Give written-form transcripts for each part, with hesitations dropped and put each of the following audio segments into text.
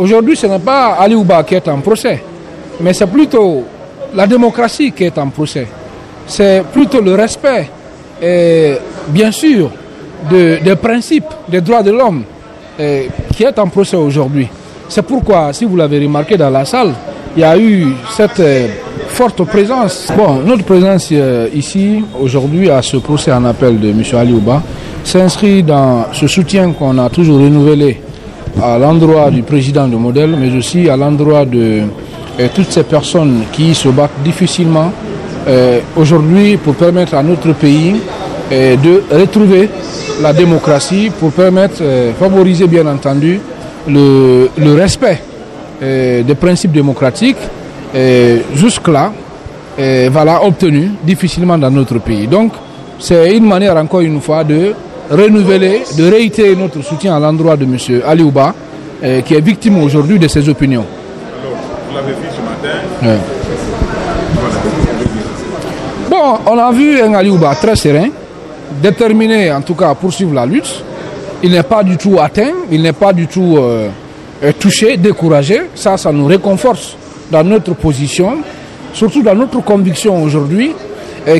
Aujourd'hui, ce n'est pas Ali Ouba qui est en procès, mais c'est plutôt la démocratie qui est en procès. C'est plutôt le respect, bien sûr, des principes des droits de l'homme qui est en procès aujourd'hui. C'est pourquoi, si vous l'avez remarqué dans la salle, il y a eu cette forte présence. Bon, notre présence ici, aujourd'hui, à ce procès en appel de M. Ali Ouba, s'inscrit dans ce soutien qu'on a toujours renouvelé à l'endroit du président de Model, mais aussi à l'endroit de toutes ces personnes qui se battent difficilement aujourd'hui pour permettre à notre pays de retrouver la démocratie, pour permettre, favoriser bien entendu le respect des principes démocratiques, jusque-là, voilà, obtenu difficilement dans notre pays. Donc, c'est une manière encore une fois de renouveler, de réitérer notre soutien à l'endroit de M. Ali Ouba, qui est victime aujourd'hui de ses opinions. Alors, vous l'avez vu ce matin. Ouais. Bon, on a vu un Ali Ouba très serein, déterminé en tout cas à poursuivre la lutte. Il n'est pas du tout atteint, il n'est pas du tout touché, découragé. Ça nous réconforte dans notre position, surtout dans notre conviction aujourd'hui,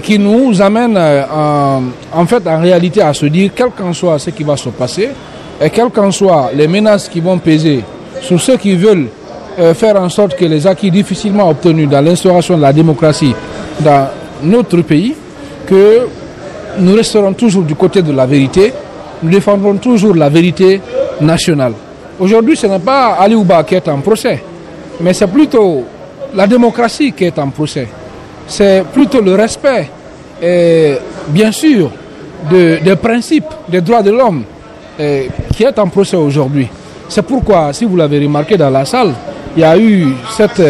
qui nous amène en réalité à se dire, quel qu'en soit ce qui va se passer, et quelles qu'en soient les menaces qui vont peser sur ceux qui veulent faire en sorte que les acquis difficilement obtenus dans l'instauration de la démocratie dans notre pays, que nous resterons toujours du côté de la vérité, nous défendrons toujours la vérité nationale. Aujourd'hui, ce n'est pas Ali Ouba qui est en procès, mais c'est plutôt la démocratie qui est en procès. C'est plutôt le respect, bien sûr, des principes des droits de l'homme qui est en procès aujourd'hui. C'est pourquoi, si vous l'avez remarqué dans la salle, il y a eu cette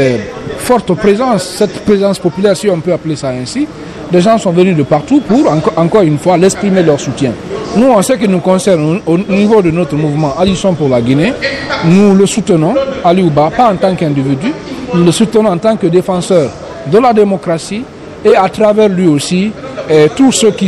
forte présence, cette présence populaire, si on peut appeler ça ainsi. Des gens sont venus de partout pour, encore une fois, l'exprimer leur soutien. Nous, en ce qui nous concerne, au niveau de notre mouvement Alliance pour la Guinée, nous le soutenons, Ali Ouba, pas en tant qu'individu, nous le soutenons en tant que défenseur de la démocratie et à travers lui aussi, tous ceux qui